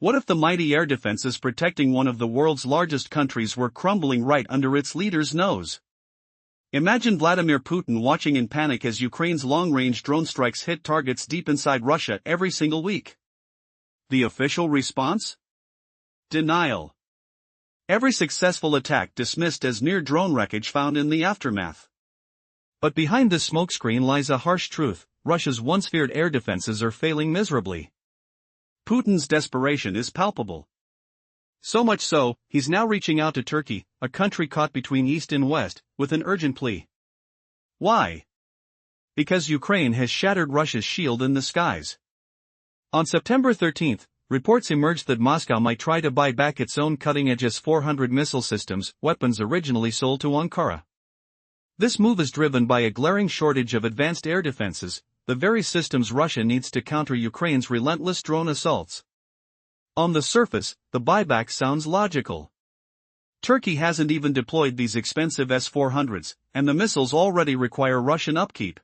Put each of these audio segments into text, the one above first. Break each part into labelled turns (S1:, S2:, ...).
S1: What if the mighty air defenses protecting one of the world's largest countries were crumbling right under its leader's nose? Imagine Vladimir Putin watching in panic as Ukraine's long-range drone strikes hit targets deep inside Russia every single week. The official response? Denial. Every successful attack dismissed as mere drone wreckage found in the aftermath. But behind this smokescreen lies a harsh truth: Russia's once feared air defenses are failing miserably. Putin's desperation is palpable. So much so, he's now reaching out to Turkey, a country caught between East and West, with an urgent plea. Why? Because Ukraine has shattered Russia's shield in the skies. On September 13, reports emerged that Moscow might try to buy back its own cutting-edge S-400 missile systems, weapons originally sold to Ankara. This move is driven by a glaring shortage of advanced air defenses, the very systems Russia needs to counter Ukraine's relentless drone assaults. On the surface, the buyback sounds logical. Turkey hasn't even deployed these expensive S-400s, and the missiles already require Russian upkeep.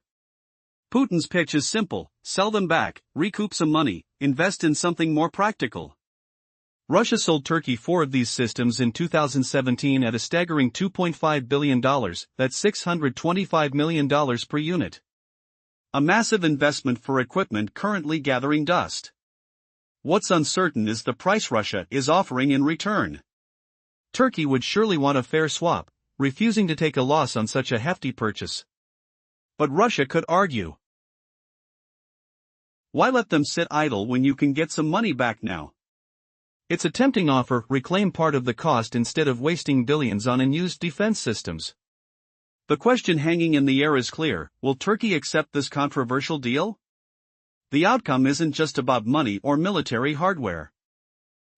S1: Putin's pitch is simple: sell them back, recoup some money, invest in something more practical. Russia sold Turkey 4 of these systems in 2017 at a staggering $2.5 billion, that's $625 million per unit. A massive investment for equipment currently gathering dust. What's uncertain is the price Russia is offering in return. Turkey would surely want a fair swap, refusing to take a loss on such a hefty purchase. But Russia could argue. Why let them sit idle when you can get some money back now? It's a tempting offer: reclaim part of the cost instead of wasting billions on unused defense systems. The question hanging in the air is clear: will Turkey accept this controversial deal? The outcome isn't just about money or military hardware.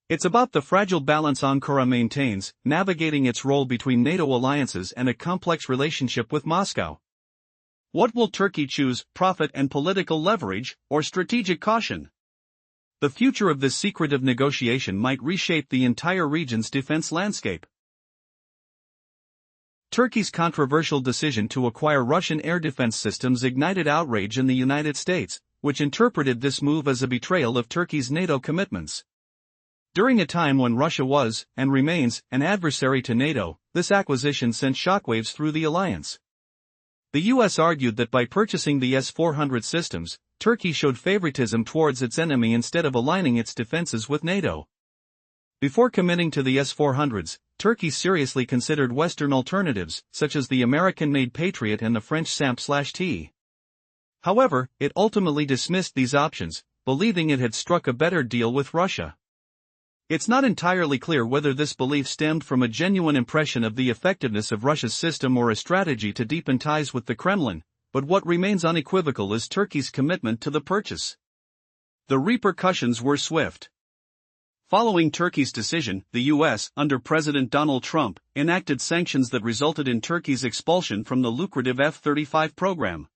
S1: It's about the fragile balance Ankara maintains, navigating its role between NATO alliances and a complex relationship with Moscow. What will Turkey choose: profit and political leverage, or strategic caution? The future of this secretive negotiation might reshape the entire region's defense landscape. Turkey's controversial decision to acquire Russian air defense systems ignited outrage in the United States, which interpreted this move as a betrayal of Turkey's NATO commitments. During a time when Russia was, and remains, an adversary to NATO, this acquisition sent shockwaves through the alliance. The U.S. argued that by purchasing the S-400 systems, Turkey showed favoritism towards its enemy instead of aligning its defenses with NATO. Before committing to the S-400s, Turkey seriously considered Western alternatives, such as the American-made Patriot and the French SAMP/T. However, it ultimately dismissed these options, believing it had struck a better deal with Russia. It's not entirely clear whether this belief stemmed from a genuine impression of the effectiveness of Russia's system or a strategy to deepen ties with the Kremlin, but what remains unequivocal is Turkey's commitment to the purchase. The repercussions were swift. Following Turkey's decision, the U.S., under President Donald Trump, enacted sanctions that resulted in Turkey's expulsion from the lucrative F-35 program.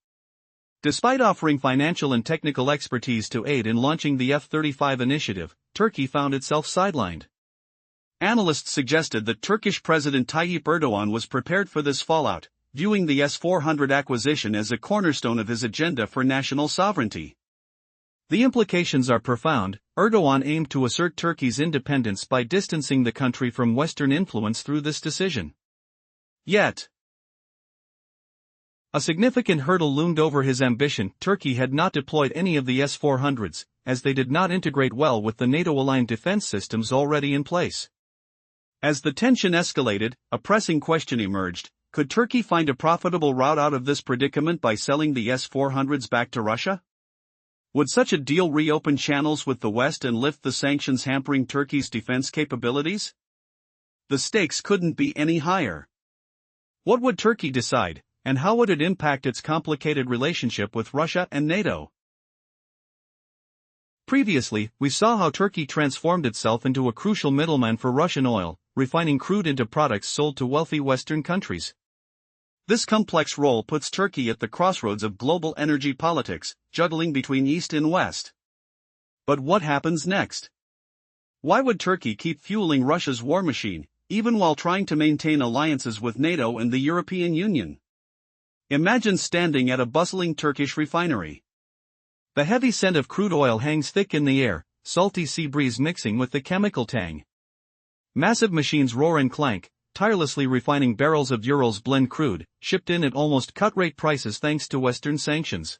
S1: Despite offering financial and technical expertise to aid in launching the F-35 initiative, Turkey found itself sidelined. Analysts suggested that Turkish President Tayyip Erdogan was prepared for this fallout, viewing the S-400 acquisition as a cornerstone of his agenda for national sovereignty. The implications are profound. Erdogan aimed to assert Turkey's independence by distancing the country from Western influence through this decision. Yet, a significant hurdle loomed over his ambition. Turkey had not deployed any of the S-400s, as they did not integrate well with the NATO-aligned defense systems already in place. As the tension escalated, a pressing question emerged: could Turkey find a profitable route out of this predicament by selling the S-400s back to Russia? Would such a deal reopen channels with the West and lift the sanctions hampering Turkey's defense capabilities? The stakes couldn't be any higher. What would Turkey decide, and how would it impact its complicated relationship with Russia and NATO? Previously, we saw how Turkey transformed itself into a crucial middleman for Russian oil, refining crude into products sold to wealthy Western countries. This complex role puts Turkey at the crossroads of global energy politics, juggling between East and West. But what happens next? Why would Turkey keep fueling Russia's war machine, even while trying to maintain alliances with NATO and the European Union? Imagine standing at a bustling Turkish refinery. The heavy scent of crude oil hangs thick in the air, salty sea breeze mixing with the chemical tang. Massive machines roar and clank, tirelessly refining barrels of Urals blend crude, shipped in at almost cut-rate prices thanks to Western sanctions.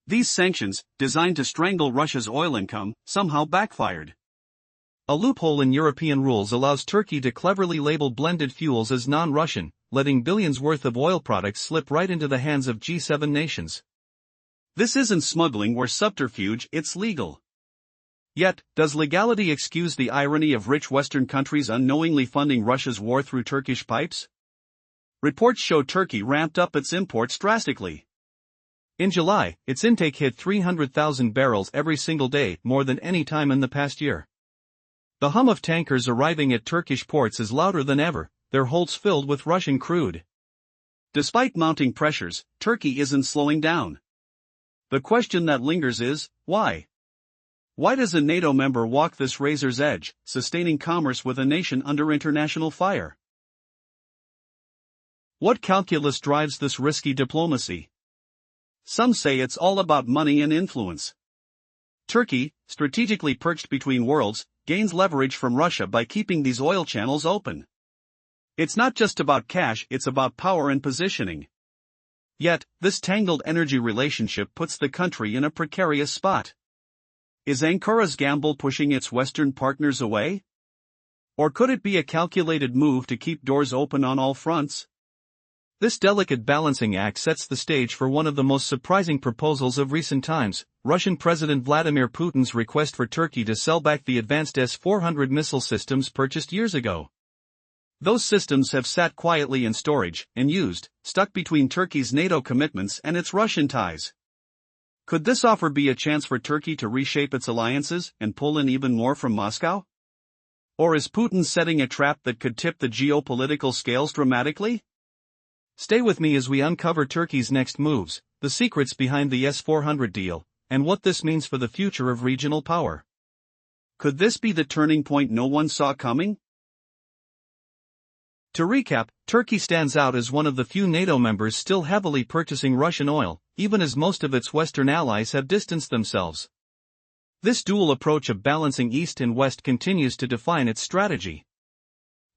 S1: These sanctions, designed to strangle Russia's oil income, somehow backfired. A loophole in European rules allows Turkey to cleverly label blended fuels as non-Russian, letting billions worth of oil products slip right into the hands of G7 nations. This isn't smuggling or subterfuge, it's legal. Yet, does legality excuse the irony of rich Western countries unknowingly funding Russia's war through Turkish pipes? Reports show Turkey ramped up its imports drastically. In July, its intake hit 300,000 barrels every single day, more than any time in the past year. The hum of tankers arriving at Turkish ports is louder than ever, their holds filled with Russian crude. Despite mounting pressures, Turkey isn't slowing down. The question that lingers is, why? Why does a NATO member walk this razor's edge, sustaining commerce with a nation under international fire? What calculus drives this risky diplomacy? Some say it's all about money and influence. Turkey, strategically perched between worlds, gains leverage from Russia by keeping these oil channels open. It's not just about cash, it's about power and positioning. Yet, this tangled energy relationship puts the country in a precarious spot. Is Ankara's gamble pushing its Western partners away? Or could it be a calculated move to keep doors open on all fronts? This delicate balancing act sets the stage for one of the most surprising proposals of recent times, Russian President Vladimir Putin's request for Turkey to sell back the advanced S-400 missile systems purchased years ago. Those systems have sat quietly in storage, unused, stuck between Turkey's NATO commitments and its Russian ties. Could this offer be a chance for Turkey to reshape its alliances and pull in even more from Moscow? Or is Putin setting a trap that could tip the geopolitical scales dramatically? Stay with me as we uncover Turkey's next moves, the secrets behind the S-400 deal, and what this means for the future of regional power. Could this be the turning point no one saw coming? To recap, Turkey stands out as one of the few NATO members still heavily purchasing Russian oil, even as most of its Western allies have distanced themselves. This dual approach of balancing East and West continues to define its strategy.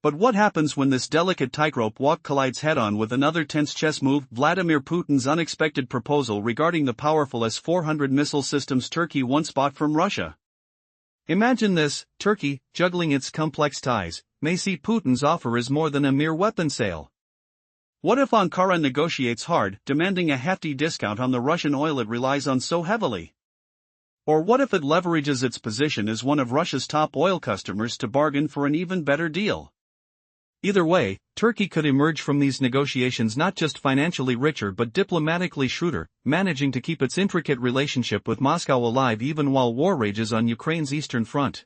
S1: But what happens when this delicate tightrope walk collides head-on with another tense chess move, Vladimir Putin's unexpected proposal regarding the powerful S-400 missile systems Turkey once bought from Russia? Imagine this: Turkey, juggling its complex ties, may see Putin's offer as more than a mere weapon sale. What if Ankara negotiates hard, demanding a hefty discount on the Russian oil it relies on so heavily? Or what if it leverages its position as one of Russia's top oil customers to bargain for an even better deal? Either way, Turkey could emerge from these negotiations not just financially richer but diplomatically shrewder, managing to keep its intricate relationship with Moscow alive even while war rages on Ukraine's eastern front.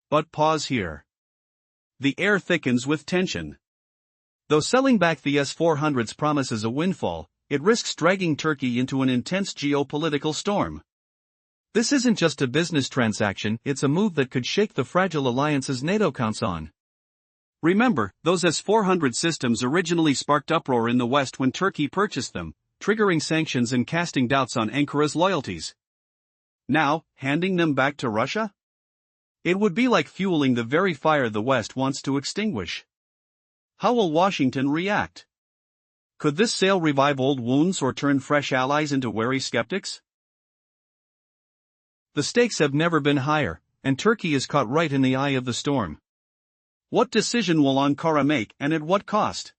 S1: But pause here. The air thickens with tension. Though selling back the S-400s promises a windfall, it risks dragging Turkey into an intense geopolitical storm. This isn't just a business transaction, it's a move that could shake the fragile alliances NATO counts on. Remember, those S-400 systems originally sparked uproar in the West when Turkey purchased them, triggering sanctions and casting doubts on Ankara's loyalties. Now, handing them back to Russia? It would be like fueling the very fire the West wants to extinguish. How will Washington react? Could this sale revive old wounds or turn fresh allies into wary skeptics? The stakes have never been higher, and Turkey is caught right in the eye of the storm. What decision will Ankara make, and at what cost?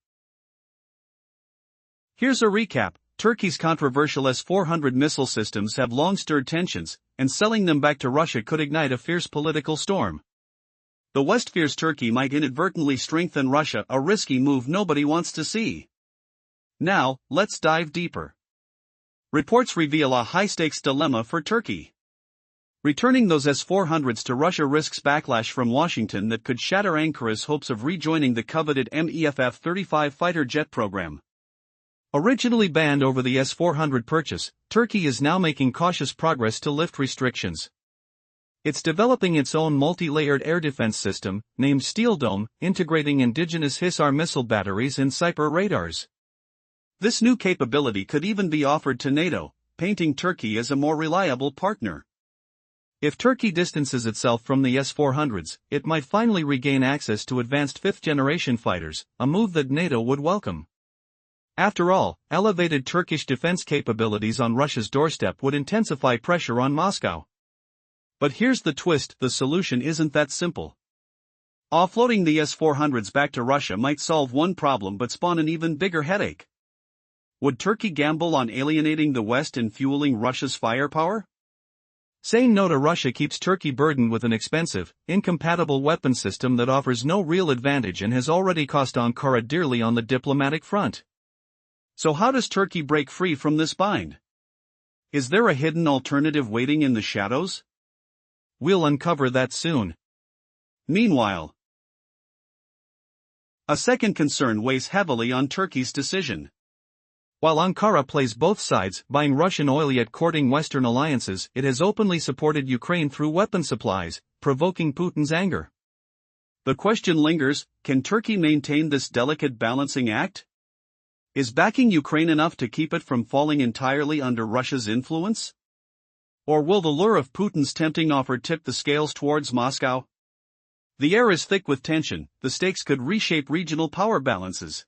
S1: Here's a recap. Turkey's controversial S-400 missile systems have long stirred tensions, and selling them back to Russia could ignite a fierce political storm. The West fears Turkey might inadvertently strengthen Russia, a risky move nobody wants to see. Now, let's dive deeper. Reports reveal a high-stakes dilemma for Turkey. Returning those S-400s to Russia risks backlash from Washington that could shatter Ankara's hopes of rejoining the coveted MEF-F-35 fighter jet program. Originally banned over the S-400 purchase, Turkey is now making cautious progress to lift restrictions. It's developing its own multi-layered air defense system, named Steel Dome, integrating indigenous Hisar missile batteries and Cyper radars. This new capability could even be offered to NATO, painting Turkey as a more reliable partner. If Turkey distances itself from the S-400s, it might finally regain access to advanced fifth-generation fighters, a move that NATO would welcome. After all, elevated Turkish defense capabilities on Russia's doorstep would intensify pressure on Moscow. But here's the twist: the solution isn't that simple. Offloading the S-400s back to Russia might solve one problem but spawn an even bigger headache. Would Turkey gamble on alienating the West and fueling Russia's firepower? Saying no to Russia keeps Turkey burdened with an expensive, incompatible weapon system that offers no real advantage and has already cost Ankara dearly on the diplomatic front. So how does Turkey break free from this bind? Is there a hidden alternative waiting in the shadows? We'll uncover that soon. Meanwhile, a second concern weighs heavily on Turkey's decision. While Ankara plays both sides, buying Russian oil yet courting Western alliances, it has openly supported Ukraine through weapon supplies, provoking Putin's anger. The question lingers: can Turkey maintain this delicate balancing act? Is backing Ukraine enough to keep it from falling entirely under Russia's influence? Or will the lure of Putin's tempting offer tip the scales towards Moscow? The air is thick with tension, the stakes could reshape regional power balances.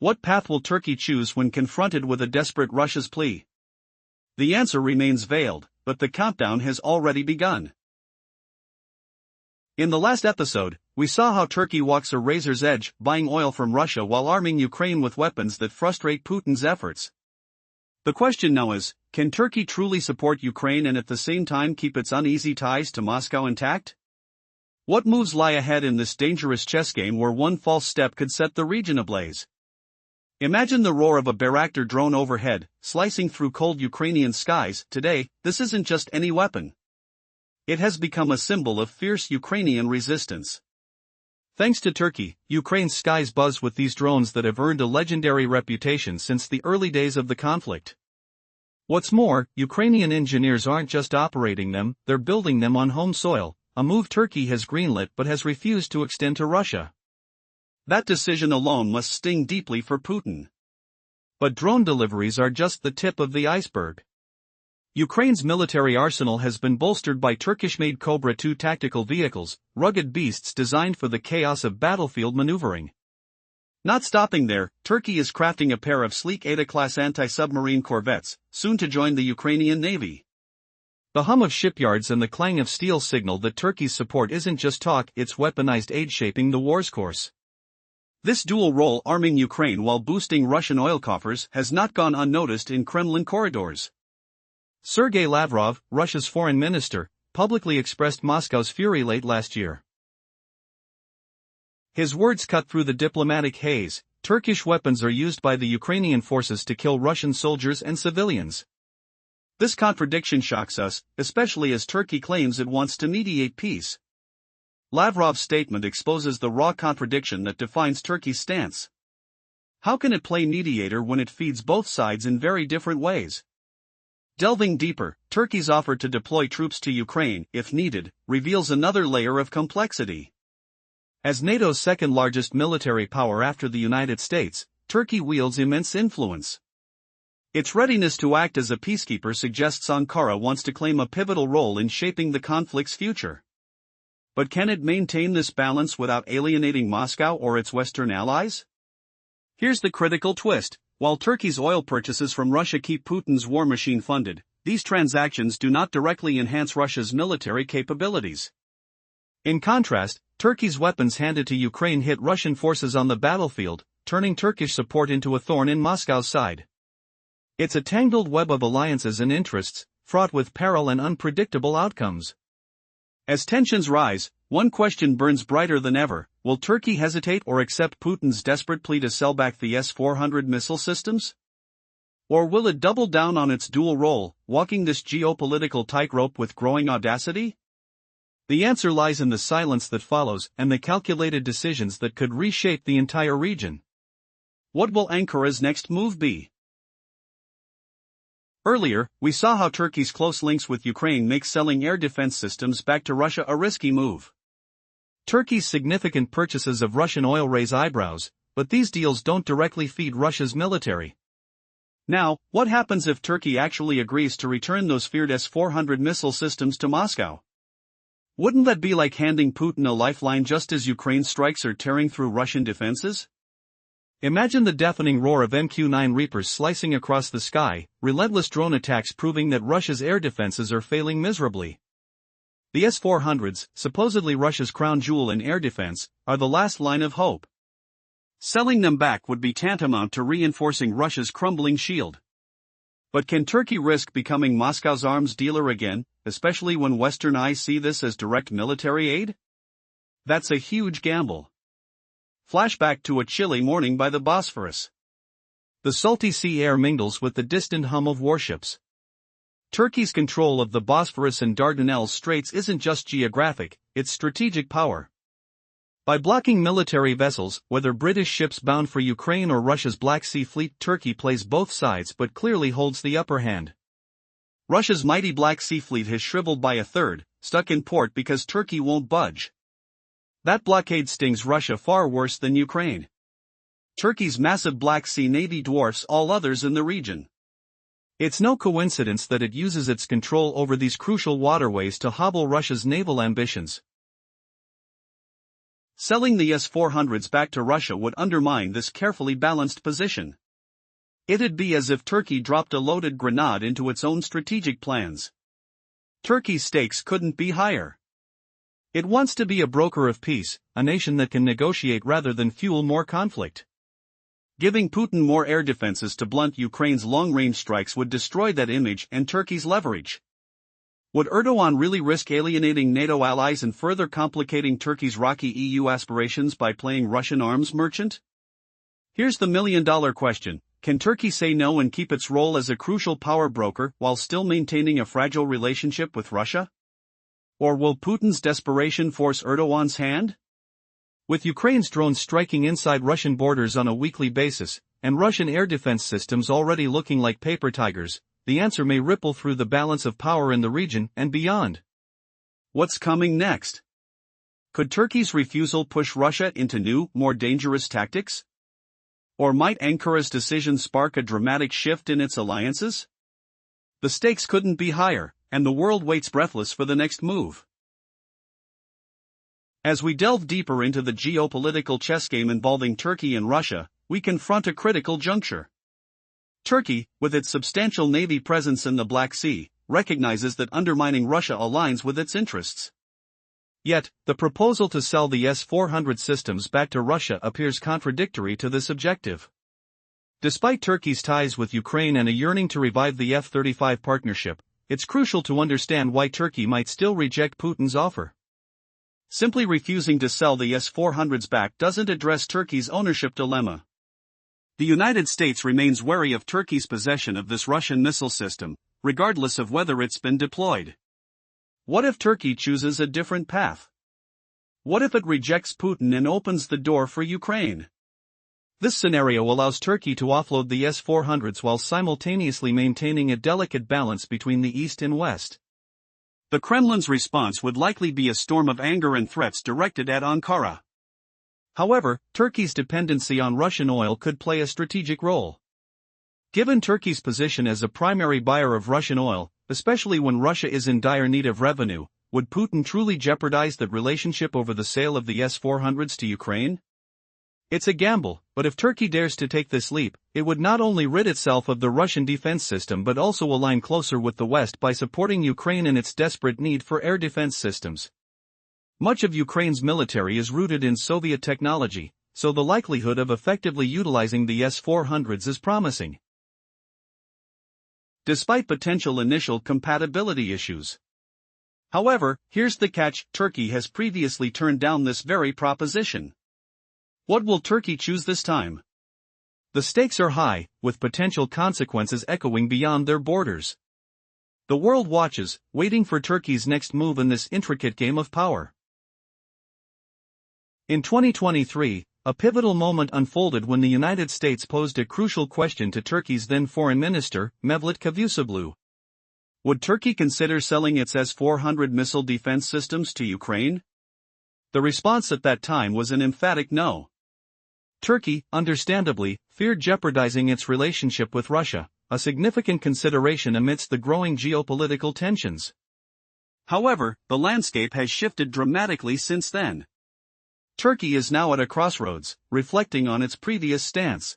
S1: What path will Turkey choose when confronted with a desperate Russia's plea? The answer remains veiled, but the countdown has already begun. In the last episode, we saw how Turkey walks a razor's edge, buying oil from Russia while arming Ukraine with weapons that frustrate Putin's efforts. The question now is, can Turkey truly support Ukraine and at the same time keep its uneasy ties to Moscow intact? What moves lie ahead in this dangerous chess game where one false step could set the region ablaze? Imagine the roar of a Bayraktar drone overhead, slicing through cold Ukrainian skies. Today, this isn't just any weapon. It has become a symbol of fierce Ukrainian resistance. Thanks to Turkey, Ukraine's skies buzz with these drones that have earned a legendary reputation since the early days of the conflict. What's more, Ukrainian engineers aren't just operating them, they're building them on home soil, a move Turkey has greenlit but has refused to extend to Russia. That decision alone must sting deeply for Putin. But drone deliveries are just the tip of the iceberg. Ukraine's military arsenal has been bolstered by Turkish-made Cobra II tactical vehicles, rugged beasts designed for the chaos of battlefield maneuvering. Not stopping there, Turkey is crafting a pair of sleek Ada-class anti-submarine corvettes, soon to join the Ukrainian Navy. The hum of shipyards and the clang of steel signal that Turkey's support isn't just talk, it's weaponized aid shaping the war's course. This dual role, arming Ukraine while boosting Russian oil coffers, has not gone unnoticed in Kremlin corridors. Sergei Lavrov, Russia's foreign minister, publicly expressed Moscow's fury late last year. His words cut through the diplomatic haze: Turkish weapons are used by the Ukrainian forces to kill Russian soldiers and civilians. This contradiction shocks us, especially as Turkey claims it wants to mediate peace. Lavrov's statement exposes the raw contradiction that defines Turkey's stance. How can it play mediator when it feeds both sides in very different ways? Delving deeper, Turkey's offer to deploy troops to Ukraine, if needed, reveals another layer of complexity. As NATO's second-largest military power after the United States, Turkey wields immense influence. Its readiness to act as a peacekeeper suggests Ankara wants to claim a pivotal role in shaping the conflict's future. But can it maintain this balance without alienating Moscow or its Western allies? Here's the critical twist: while Turkey's oil purchases from Russia keep Putin's war machine funded, these transactions do not directly enhance Russia's military capabilities. In contrast, Turkey's weapons handed to Ukraine hit Russian forces on the battlefield, turning Turkish support into a thorn in Moscow's side. It's a tangled web of alliances and interests, fraught with peril and unpredictable outcomes. As tensions rise, one question burns brighter than ever: will Turkey hesitate or accept Putin's desperate plea to sell back the S-400 missile systems? Or will it double down on its dual role, walking this geopolitical tightrope with growing audacity? The answer lies in the silence that follows and the calculated decisions that could reshape the entire region. What will Ankara's next move be? Earlier, we saw how Turkey's close links with Ukraine make selling air defense systems back to Russia a risky move. Turkey's significant purchases of Russian oil raise eyebrows, but these deals don't directly feed Russia's military. Now, what happens if Turkey actually agrees to return those feared S-400 missile systems to Moscow? Wouldn't that be like handing Putin a lifeline just as Ukraine's strikes are tearing through Russian defenses? Imagine the deafening roar of MQ-9 Reapers slicing across the sky, relentless drone attacks proving that Russia's air defenses are failing miserably. The S-400s, supposedly Russia's crown jewel in air defense, are the last line of hope. Selling them back would be tantamount to reinforcing Russia's crumbling shield. But can Turkey risk becoming Moscow's arms dealer again, especially when Western eyes see this as direct military aid? That's a huge gamble. Flashback to a chilly morning by the Bosphorus. The salty sea air mingles with the distant hum of warships. Turkey's control of the Bosphorus and Dardanelles Straits isn't just geographic, it's strategic power. By blocking military vessels, whether British ships bound for Ukraine or Russia's Black Sea Fleet, Turkey plays both sides but clearly holds the upper hand. Russia's mighty Black Sea Fleet has shriveled by a third, stuck in port because Turkey won't budge. That blockade stings Russia far worse than Ukraine. Turkey's massive Black Sea Navy dwarfs all others in the region. It's no coincidence that it uses its control over these crucial waterways to hobble Russia's naval ambitions. Selling the S-400s back to Russia would undermine this carefully balanced position. It'd be as if Turkey dropped a loaded grenade into its own strategic plans. Turkey's stakes couldn't be higher. It wants to be a broker of peace, a nation that can negotiate rather than fuel more conflict. Giving Putin more air defenses to blunt Ukraine's long-range strikes would destroy that image and Turkey's leverage. Would Erdogan really risk alienating NATO allies and further complicating Turkey's rocky EU aspirations by playing Russian arms merchant? Here's the million-dollar question: can Turkey say no and keep its role as a crucial power broker while still maintaining a fragile relationship with Russia? Or will Putin's desperation force Erdogan's hand? With Ukraine's drones striking inside Russian borders on a weekly basis, and Russian air defense systems already looking like paper tigers, the answer may ripple through the balance of power in the region and beyond. What's coming next? Could Turkey's refusal push Russia into new, more dangerous tactics? Or might Ankara's decision spark a dramatic shift in its alliances? The stakes couldn't be higher, and the world waits breathless for the next move. As we delve deeper into the geopolitical chess game involving Turkey and Russia, we confront a critical juncture. Turkey, with its substantial navy presence in the Black Sea, recognizes that undermining Russia aligns with its interests. Yet, the proposal to sell the S-400 systems back to Russia appears contradictory to this objective. Despite Turkey's ties with Ukraine and a yearning to revive the F-35 partnership, it's crucial to understand why Turkey might still reject Putin's offer. Simply refusing to sell the S-400s back doesn't address Turkey's ownership dilemma. The United States remains wary of Turkey's possession of this Russian missile system, regardless of whether it's been deployed. What if Turkey chooses a different path? What if it rejects Putin and opens the door for Ukraine? This scenario allows Turkey to offload the S-400s while simultaneously maintaining a delicate balance between the East and West. The Kremlin's response would likely be a storm of anger and threats directed at Ankara. However, Turkey's dependency on Russian oil could play a strategic role. Given Turkey's position as a primary buyer of Russian oil, especially when Russia is in dire need of revenue, would Putin truly jeopardize that relationship over the sale of the S-400s to Ukraine? It's a gamble, but if Turkey dares to take this leap, it would not only rid itself of the Russian defense system but also align closer with the West by supporting Ukraine in its desperate need for air defense systems. Much of Ukraine's military is rooted in Soviet technology, so the likelihood of effectively utilizing the S-400s is promising. Despite potential initial compatibility issues. However, here's the catch: Turkey has previously turned down this very proposition. What will Turkey choose this time? The stakes are high, with potential consequences echoing beyond their borders. The world watches, waiting for Turkey's next move in this intricate game of power. In 2023, a pivotal moment unfolded when the United States posed a crucial question to Turkey's then Foreign Minister, Mevlut Cavusoglu. Would Turkey consider selling its S-400 missile defense systems to Ukraine? The response at that time was an emphatic no. Turkey, understandably, feared jeopardizing its relationship with Russia,
S2: a significant consideration amidst the growing geopolitical tensions.
S1: However, the landscape has shifted dramatically since then. Turkey is now at a crossroads, reflecting on its previous stance.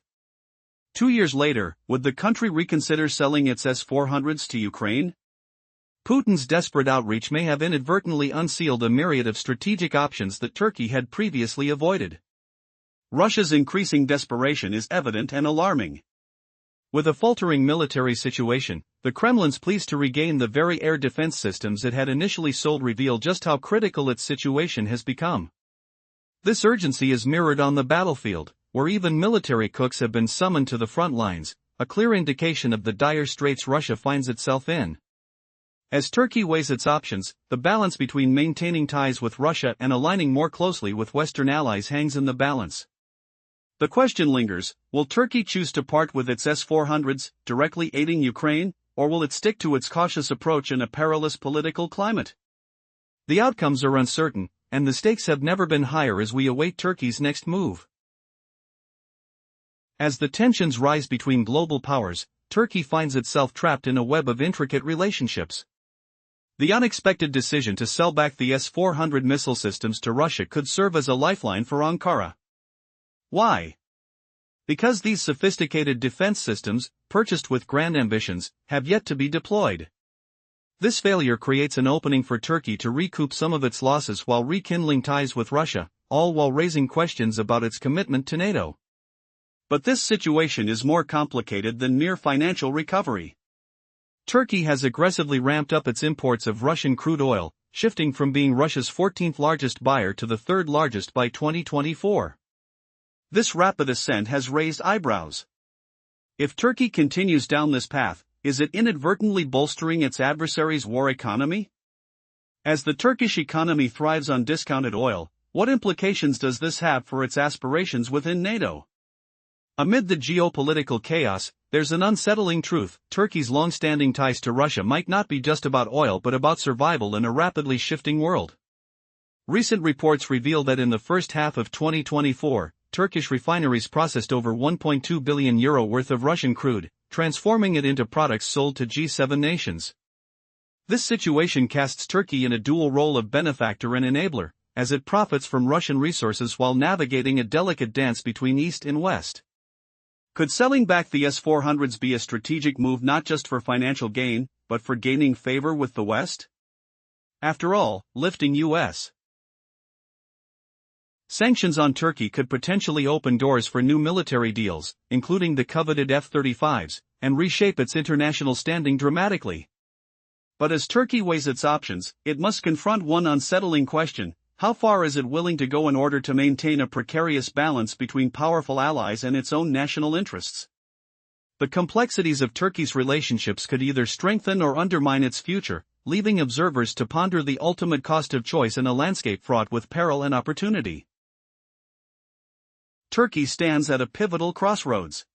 S1: 2 years later, would the country reconsider selling its S-400s to Ukraine?
S2: Putin's desperate outreach may have inadvertently unsealed a myriad of strategic options that Turkey had previously avoided.
S1: Russia's increasing desperation is evident and alarming.
S2: With a faltering military situation, the Kremlin's pleas to regain the very air defense systems it had initially sold reveal just how critical its situation has become. This urgency is mirrored on the battlefield, where even military cooks have been summoned to the front lines, a clear indication of the dire straits Russia finds itself in. As Turkey weighs its options, the balance between maintaining ties with Russia and aligning more closely with Western allies hangs in the balance. The question lingers, will Turkey choose to part with its S-400s, directly aiding Ukraine, or will it stick to its cautious approach in a perilous political climate? The outcomes are uncertain, and the stakes have never been higher as we await Turkey's next move. As the tensions rise between global powers, Turkey finds itself trapped in a web of intricate relationships. The unexpected decision to sell back the S-400 missile systems to Russia could serve as a lifeline for Ankara. Why? Because these sophisticated defense systems, purchased with grand ambitions, have yet to be deployed. This failure creates an opening for Turkey to recoup some of its losses while rekindling ties with Russia, all while raising questions about its commitment to NATO.
S1: But this situation is more complicated than mere financial recovery.
S2: Turkey has aggressively ramped up its imports of Russian crude oil, shifting from being Russia's 14th largest buyer to the 3rd largest by 2024.
S1: This rapid ascent has raised eyebrows. If Turkey continues down this path, is it inadvertently bolstering its adversary's war economy? As the Turkish economy thrives on discounted oil, what implications does this have for its aspirations within NATO? Amid the geopolitical chaos, there's an unsettling truth: Turkey's long-standing ties to Russia might not be just about oil but about survival in a rapidly shifting world. Recent reports reveal that in the first half of 2024, Turkish refineries processed over €1.2 billion worth of Russian crude, transforming it into products sold to G7 nations. This situation casts Turkey in a dual role of benefactor and enabler, as it profits from Russian resources while navigating a delicate dance between East and West. Could selling back the S-400s be a strategic move not just for financial gain, but for gaining favor with the West? After all, lifting U.S. sanctions on Turkey could potentially open doors for new military deals, including the coveted F-35s, and reshape its international standing dramatically. But as Turkey weighs its options, it must confront one unsettling question: how far is it willing to go in order to maintain a precarious balance between powerful allies and its own national interests? The complexities of Turkey's relationships could either strengthen or undermine its future, leaving observers to ponder the ultimate cost of choice in a landscape fraught with peril and opportunity. Turkey stands at a pivotal crossroads.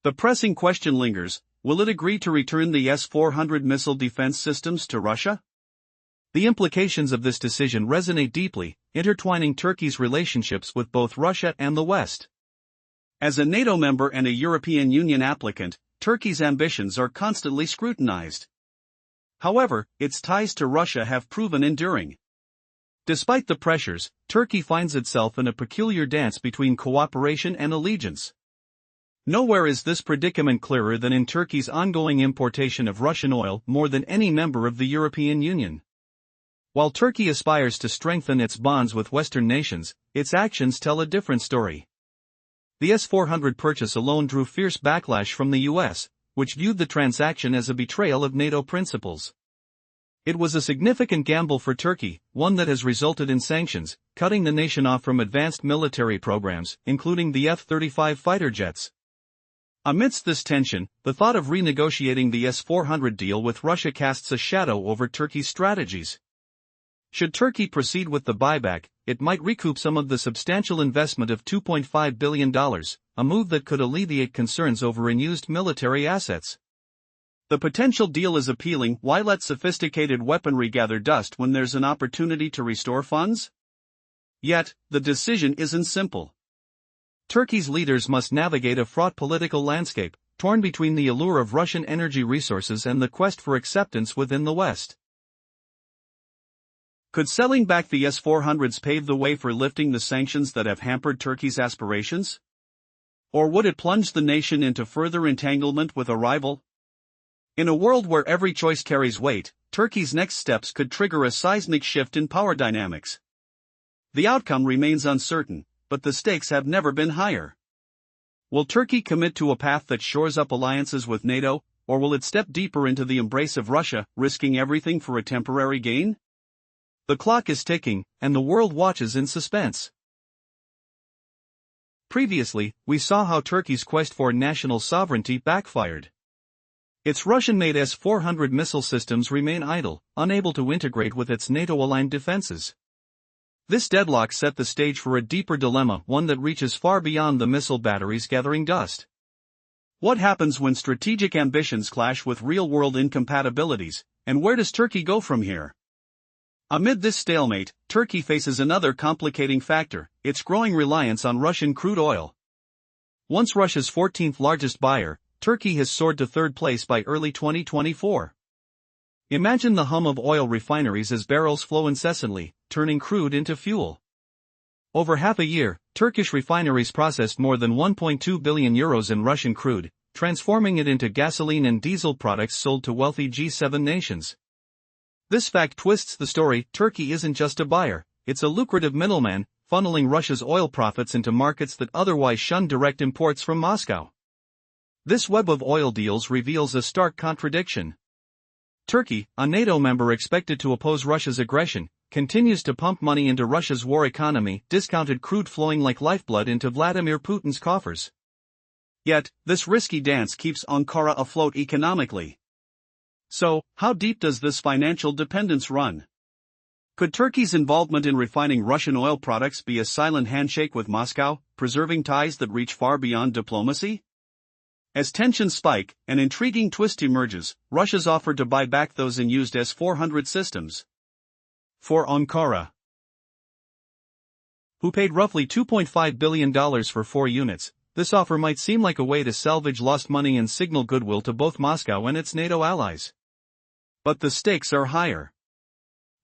S1: The pressing question lingers: will it agree to return the S-400 missile defense systems to Russia? The implications of this decision resonate deeply, intertwining Turkey's relationships with both Russia and the West. As a NATO member and a European Union applicant, Turkey's ambitions are constantly scrutinized. However, its ties to Russia have proven enduring. Despite the pressures, Turkey finds itself in a peculiar dance between cooperation and allegiance. Nowhere is this predicament clearer than in Turkey's ongoing importation of Russian oil more than any member of the European Union. While Turkey aspires to strengthen its bonds with Western nations, its actions tell a different story. The S-400 purchase alone drew fierce backlash from the US, which viewed the transaction as a betrayal of NATO principles. It was a significant gamble for Turkey, one that has resulted in sanctions, cutting the nation off from advanced military programs, including the F-35 fighter jets. Amidst this tension, the thought of renegotiating the S-400 deal with Russia casts a shadow over Turkey's strategies. Should Turkey proceed with the buyback, it might recoup some of the substantial investment of $2.5 billion, a move that could alleviate concerns over unused military assets. The potential deal is appealing. Why let sophisticated weaponry gather dust when there's an opportunity to restore funds? Yet, the decision isn't simple. Turkey's leaders must navigate a fraught political landscape,
S2: torn between the allure of Russian energy resources and the quest for acceptance within the West.
S1: Could selling back the S-400s pave the way for lifting the sanctions that have hampered Turkey's aspirations? Or would it plunge the nation into further entanglement with a rival? In a world where every choice carries weight, Turkey's next steps could trigger a seismic shift in power dynamics. The outcome remains uncertain, but the stakes have never been higher. Will Turkey commit to a path that shores up alliances with NATO, or will it step deeper into the embrace of Russia, risking everything for a temporary gain? The clock is ticking, and the world watches in suspense. Previously, we saw how Turkey's quest for national sovereignty backfired. Its Russian-made S-400 missile systems remain idle, unable to integrate with its NATO-aligned defenses. This deadlock set the stage for a deeper dilemma, one that reaches far beyond the missile batteries gathering dust. What happens when strategic ambitions clash with real-world incompatibilities, and where does Turkey go from here? Amid this stalemate, Turkey faces another complicating factor: its growing reliance on Russian crude oil. Once Russia's 14th largest buyer, Turkey has soared to third place by early 2024. Imagine the hum of oil refineries as barrels flow incessantly, turning crude into fuel. Over half a year, Turkish refineries processed more than €1.2 billion in Russian crude, transforming it into gasoline and diesel products sold to wealthy G7 nations. This fact twists the story. Turkey isn't just a buyer, it's a lucrative middleman, funneling Russia's oil profits into markets that otherwise shun direct imports from Moscow. This web of oil deals reveals a stark contradiction. Turkey, a NATO member expected to oppose Russia's aggression, continues to pump money into Russia's war economy, discounted crude flowing like lifeblood into Vladimir Putin's coffers. Yet, this risky dance keeps Ankara afloat economically. So, how deep does this financial dependence run? Could Turkey's involvement in refining Russian oil products be a silent handshake with Moscow, preserving ties that reach far beyond diplomacy? As tensions spike, an intriguing twist emerges: Russia's offer to buy back those unused S-400 systems. For Ankara, who paid roughly $2.5 billion for 4 units, this offer might seem like a way to salvage lost money and signal goodwill to both Moscow and its NATO allies. But the stakes are higher.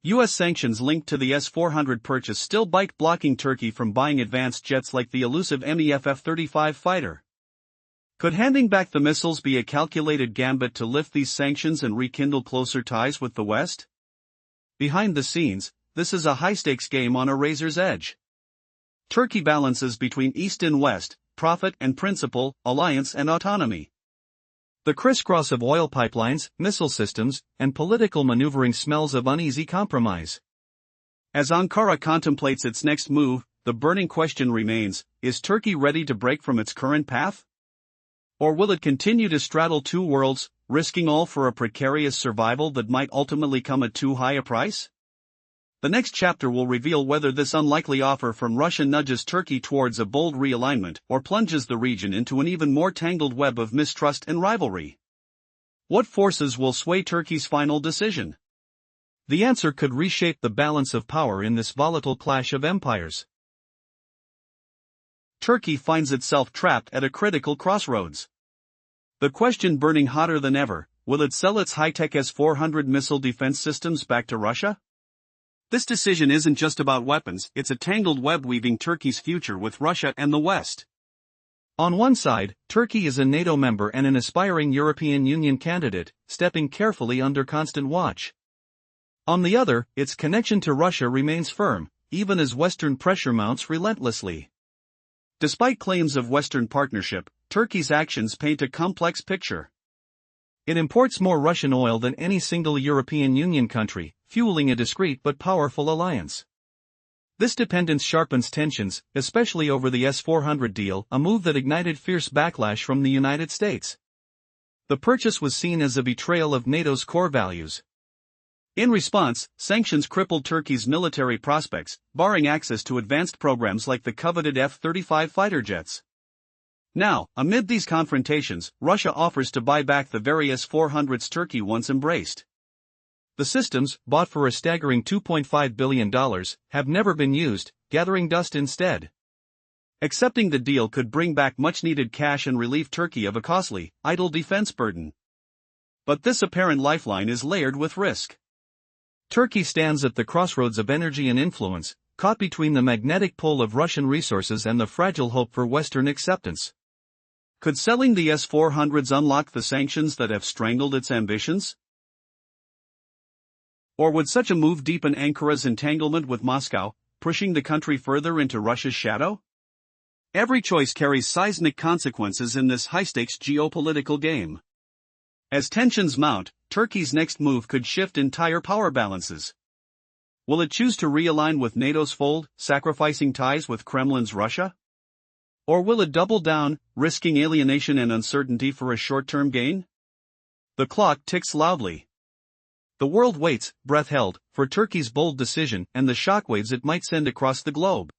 S1: U.S. sanctions linked to the S-400 purchase still bite, blocking Turkey from buying advanced jets like the elusive MEF F-35 fighter. Could handing back the missiles be a calculated gambit to lift these sanctions and rekindle closer ties with the West? Behind the scenes, this is a high-stakes game on a razor's edge. Turkey balances between East and West, profit and principle, alliance and autonomy. The crisscross of oil pipelines, missile systems, and political maneuvering smells of uneasy compromise. As Ankara contemplates its next move, the burning question remains: is Turkey ready to break from its current path? Or will it continue to straddle two worlds, risking all for a precarious survival that might ultimately come at too high a price? The next chapter will reveal whether this unlikely offer from Russia nudges Turkey towards a bold realignment or plunges the region into an even more tangled web of mistrust and rivalry. What forces will sway Turkey's final decision? The answer could reshape the balance of power in this volatile clash of empires. Turkey finds itself trapped at a critical crossroads. The question burning hotter than ever: will it sell its high-tech S-400 missile defense systems back to Russia? This decision isn't just about weapons, it's a tangled web weaving Turkey's future with Russia and the West. On one side, Turkey is a NATO member and an aspiring European Union candidate, stepping carefully under constant watch. On the other, its connection to Russia remains firm, even as Western pressure mounts relentlessly. Despite claims of Western partnership, Turkey's actions paint a complex picture. It imports more Russian oil than any single European Union country, fueling a discreet but powerful alliance. This dependence sharpens tensions, especially over the S-400 deal, a move that ignited fierce backlash from the United States. The purchase was seen as a betrayal of NATO's core values. In response, sanctions crippled Turkey's military prospects, barring access to advanced programs like the coveted F-35 fighter jets. Now, amid these confrontations, Russia offers to buy back the very S-400s Turkey once embraced. The systems, bought for a staggering $2.5 billion, have never been used, gathering dust instead. Accepting the deal could bring back much-needed cash and relieve Turkey of a costly, idle defense burden. But this apparent lifeline is layered with risk.
S2: Turkey stands at the crossroads of energy and influence, caught between the magnetic pull of Russian resources and the fragile hope for Western acceptance.
S1: Could selling the S-400s unlock the sanctions that have strangled its ambitions? Or would such a move deepen Ankara's entanglement with Moscow, pushing the country further into Russia's shadow? Every choice carries seismic consequences in this high-stakes geopolitical game. As tensions mount, Turkey's next move could shift entire power balances. Will it choose to realign with NATO's fold, sacrificing ties with Kremlin's Russia? Or will it double down, risking alienation and uncertainty for a short-term gain? The clock ticks loudly. The world waits, breath held, for Turkey's bold decision and the shockwaves it might send across the globe.